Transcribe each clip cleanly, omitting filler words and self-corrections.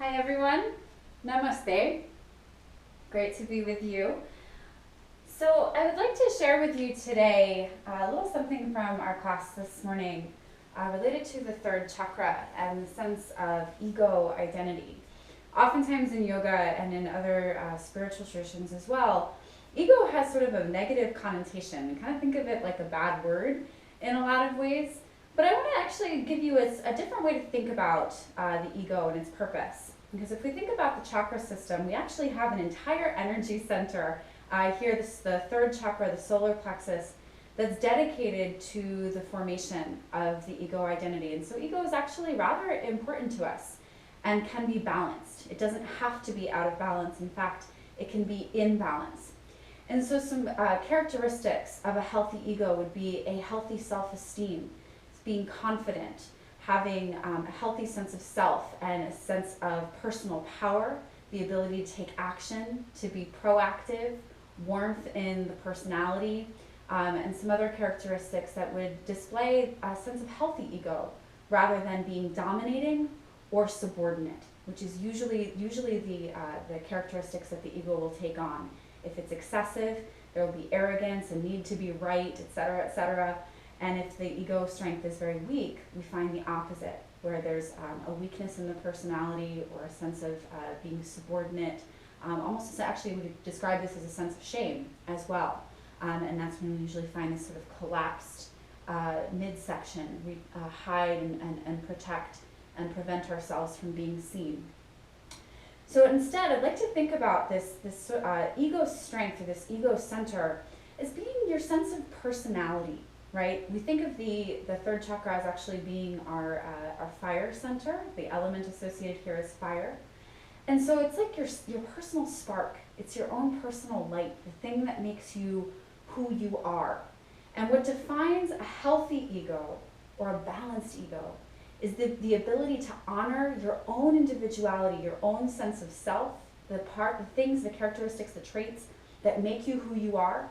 Hi everyone, Namaste. Great to be with you. So I would like to share with you today a little something from our class this morning related to the third chakra and the sense of ego identity. Oftentimes in yoga and in other spiritual traditions as well, ego has sort of a negative connotation. We kind of think of it like a bad word in a lot of ways. But I want to actually give you a different way to think about the ego and its purpose. Because if we think about the chakra system, we actually have an entire energy center here, the third chakra, the solar plexus, that's dedicated to the formation of the ego identity. And so ego is actually rather important to us and can be balanced. It doesn't have to be out of balance. In fact, it can be in balance. And so some characteristics of a healthy ego would be a healthy self-esteem, being confident, having a healthy sense of self and a sense of personal power, the ability to take action, to be proactive, warmth in the personality, and some other characteristics that would display a sense of healthy ego rather than being dominating or subordinate, which is usually the characteristics that the ego will take on. If it's excessive, there will be arrogance and need to be right, etc., etc. And if the ego strength is very weak, we find the opposite, where there's a weakness in the personality or a sense of being subordinate. Almost actually, we could describe this as a sense of shame as well. And that's when we usually find this sort of collapsed midsection. We hide and protect and prevent ourselves from being seen. So instead, I'd like to think about this ego strength, or this ego center, as being your sense of personality. Right? We think of the third chakra as actually being our fire center. The element associated here is fire. And so it's like your personal spark. It's your own personal light, the thing that makes you who you are. And what defines a healthy ego or a balanced ego is the ability to honor your own individuality, your own sense of self, the things, the characteristics, the traits that make you who you are,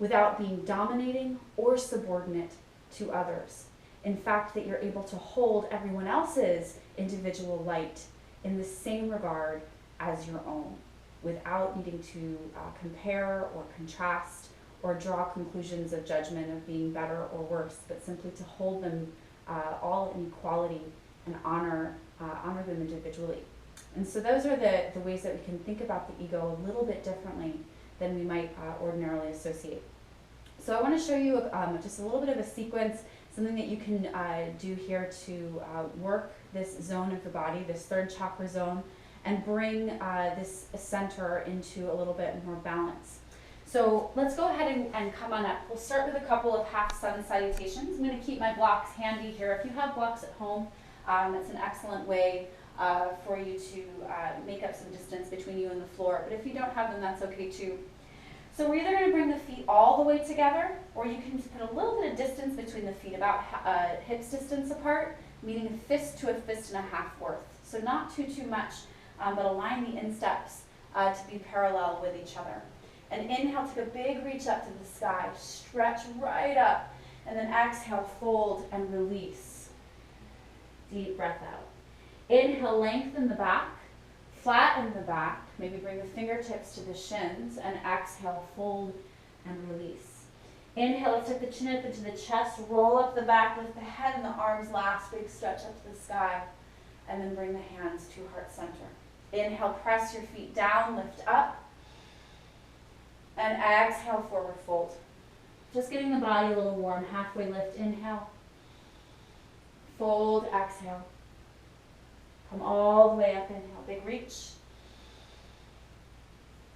without being dominating or subordinate to others. In fact, that you're able to hold everyone else's individual light in the same regard as your own, without needing to compare or contrast or draw conclusions of judgment of being better or worse, but simply to hold them all in equality and honor them individually. And so those are the ways that we can think about the ego a little bit differently than we might ordinarily associate. So I want to show you just a little bit of a sequence, something that you can do here to work this zone of the body, this third chakra zone, and bring this center into a little bit more balance. So let's go ahead and come on up. We'll start with a couple of half sun salutations. I'm going to keep my blocks handy here. If you have blocks at home, that's an excellent way for you to make up some distance between you and the floor. But if you don't have them, that's okay too. So we're either going to bring the feet all the way together, or you can put a little bit of distance between the feet, about hips distance apart, meaning a fist to a fist and a half worth. So not too much, but align the insteps to be parallel with each other. And inhale, take a big reach up to the sky, stretch right up, and then exhale, fold and release. Deep breath out. Inhale, lengthen the back. Flatten the back, maybe bring the fingertips to the shins, and exhale, fold and release. Inhale, let's take the chin up into the chest, roll up the back, lift the head and the arms last, big stretch up to the sky, and then bring the hands to heart center. Inhale, press your feet down, lift up, and exhale, forward fold. Just getting the body a little warm, halfway lift, inhale, fold, exhale. Come all the way up, inhale, big reach.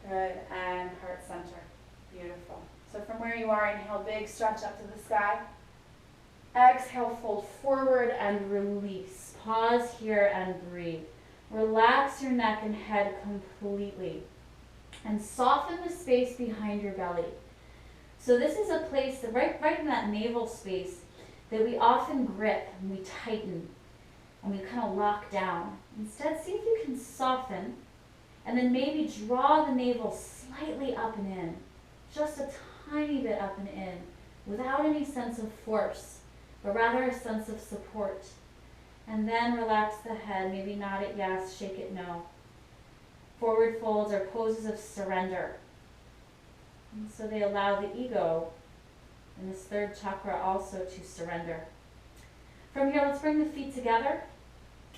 Good, and heart center. Beautiful. So from where you are, inhale, big stretch up to the sky. Exhale, fold forward and release. Pause here and breathe. Relax your neck and head completely. And soften the space behind your belly. So this is a place, that right in that navel space, that we often grip and we tighten and we kind of lock down. Instead, see if you can soften, and then maybe draw the navel slightly up and in, just a tiny bit up and in, without any sense of force, but rather a sense of support. And And then relax the head. Maybe nod it yes, shake it no. Forward folds are poses of surrender. And so they allow the ego and this third chakra also to surrender. From here, let's bring the feet together.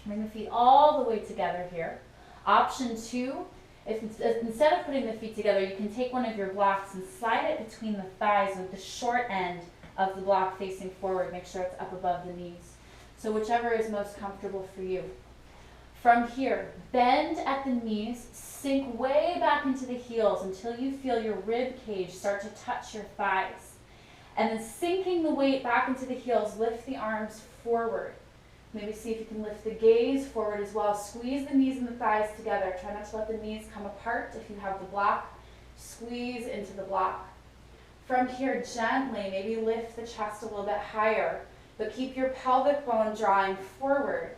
Bring the feet all the way together here. Option 2, if instead of putting the feet together, you can take one of your blocks and slide it between the thighs with the short end of the block facing forward. Make sure it's up above the knees. So whichever is most comfortable for you. From here, bend at the knees, sink way back into the heels until you feel your rib cage start to touch your thighs. And then sinking the weight back into the heels, lift the arms forward. Maybe see if you can lift the gaze forward as well. Squeeze the knees and the thighs together. Try not to let the knees come apart. If you have the block, squeeze into the block. From here, gently, maybe lift the chest a little bit higher, but keep your pelvic bone drawing forward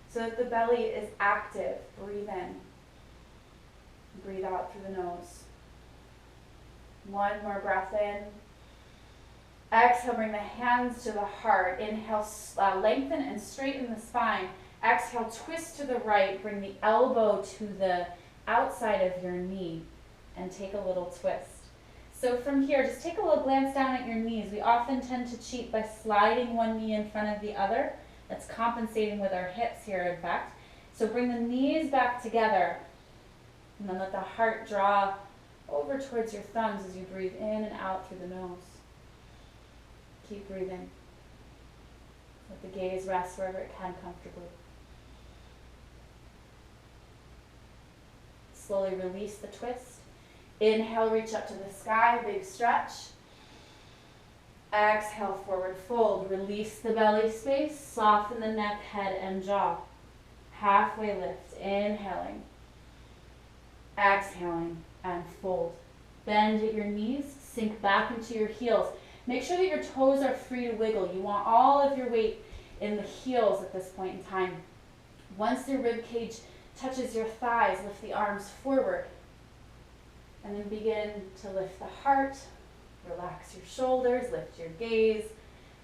so that the belly is active. Breathe in. Breathe out through the nose. One more breath in. Exhale, bring the hands to the heart. Inhale, lengthen and straighten the spine. Exhale, twist to the right. Bring the elbow to the outside of your knee and take a little twist. So from here, just take a little glance down at your knees. We often tend to cheat by sliding one knee in front of the other. That's compensating with our hips here, in fact. So bring the knees back together and then let the heart draw over towards your thumbs as you breathe in and out through the nose. Keep breathing. Let the gaze rest wherever it can comfortably. Slowly release the twist. Inhale, reach up to the sky, big stretch. Exhale, forward fold. Release the belly space, soften the neck, head, and jaw. Halfway lift, inhaling. Exhaling, and fold. Bend at your knees, sink back into your heels. Make sure that your toes are free to wiggle. You want all of your weight in the heels at this point in time. Once your rib cage touches your thighs, lift the arms forward. And then begin to lift the heart, relax your shoulders, lift your gaze.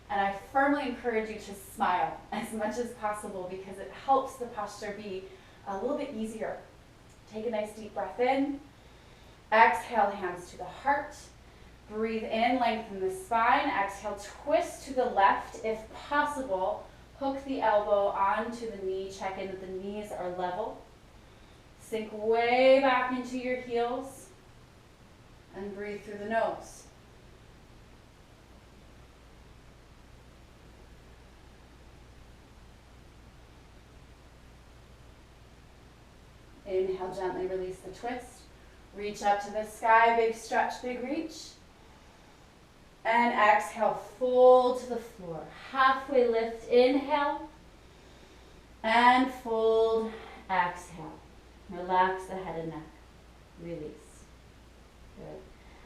And I firmly encourage you to smile as much as possible because it helps the posture be a little bit easier. Take a nice deep breath in. Exhale, hands to the heart. Breathe in, lengthen the spine. Exhale, twist to the left if possible. Hook the elbow onto the knee. Check in that the knees are level. Sink way back into your heels. And breathe through the nose. Inhale, gently release the twist. Reach up to the sky, big stretch, big reach. And exhale, fold to the floor. Halfway lift, inhale. And fold, exhale. Relax the head and neck. Release. Good.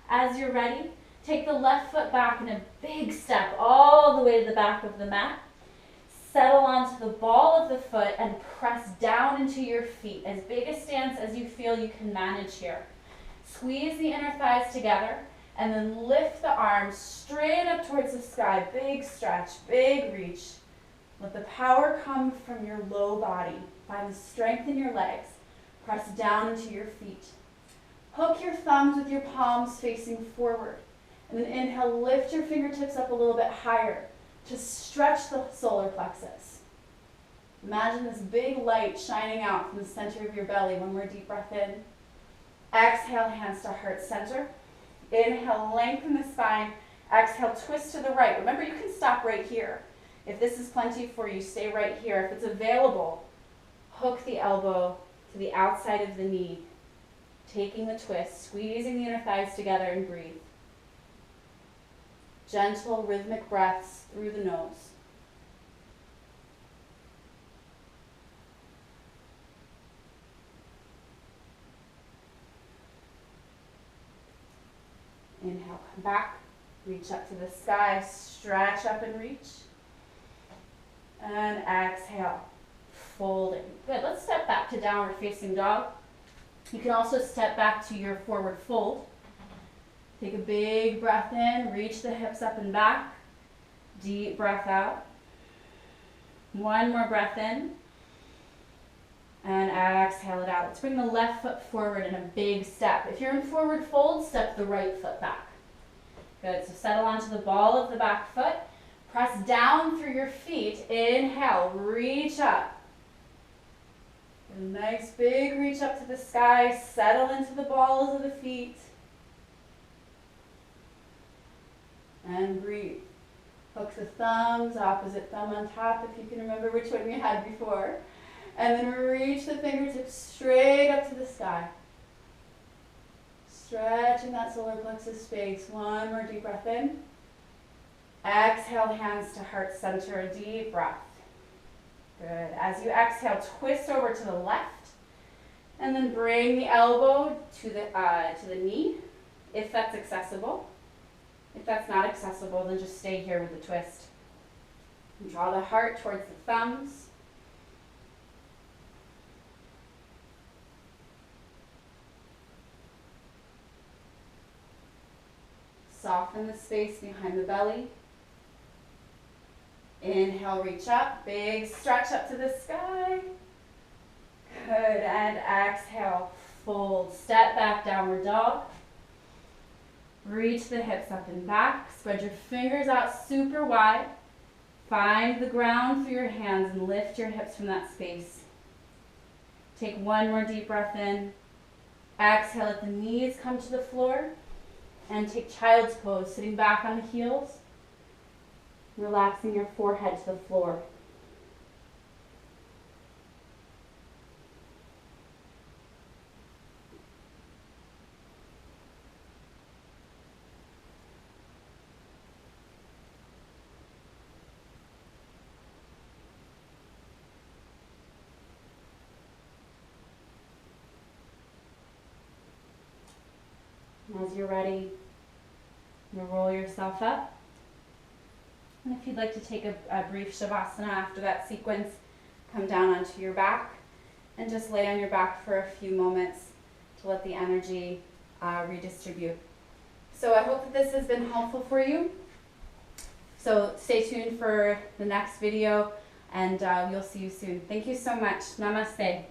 As you're ready, take the left foot back in a big step all the way to the back of the mat. Settle onto the ball of the foot and press down into your feet. As big a stance as you feel you can manage here. Squeeze the inner thighs together and then lift the arms straight up towards the sky. Big stretch, big reach. Let the power come from your low body. Find the strength in your legs. Press down into your feet. Hook your thumbs with your palms facing forward. And then inhale, lift your fingertips up a little bit higher to stretch the solar plexus. Imagine this big light shining out from the center of your belly. One more deep breath in. Exhale, hands to heart center. Inhale, lengthen the spine. Exhale, twist to the right. Remember, you can stop right here. If this is plenty for you, stay right here. If it's available, hook the elbow to the outside of the knee, taking the twist, squeezing the inner thighs together and breathe. Gentle, rhythmic breaths through the nose. Inhale, come back, reach up to the sky, stretch up and reach. And exhale, folding. Good, let's step back to downward facing dog. You can also step back to your forward fold. Take a big breath in, reach the hips up and back. Deep breath out. One more breath in. And exhale it out. Let's bring the left foot forward in a big step. If you're in forward fold, step the right foot back. Good, so settle onto the ball of the back foot. Press down through your feet. Inhale, reach up. A nice big reach up to the sky. Settle into the balls of the feet. And breathe. Hook the thumbs, opposite thumb on top if you can remember which one you had before. And then reach the fingertips straight up to the sky. Stretching that solar plexus space. One more deep breath in. Exhale, hands to heart center, a deep breath. Good. As you exhale, twist over to the left. And then bring the elbow to the knee, if that's accessible. If that's not accessible, then just stay here with the twist. And draw the heart towards the thumbs. Soften the space behind the belly. Inhale, reach up, big stretch up to the sky. Good, and exhale, fold, step back, downward dog. Reach the hips up and back, spread your fingers out super wide. Find the ground through your hands and lift your hips from that space. Take one more deep breath in. Exhale, let the knees come to the floor. And take child's pose, sitting back on the heels. Relaxing your forehead to the floor. And as you're ready, you'll roll yourself up. And if you'd like to take a brief shavasana after that sequence, come down onto your back and just lay on your back for a few moments to let the energy redistribute. So I hope that this has been helpful for you. So stay tuned for the next video, and we'll see you soon. Thank you so much. Namaste.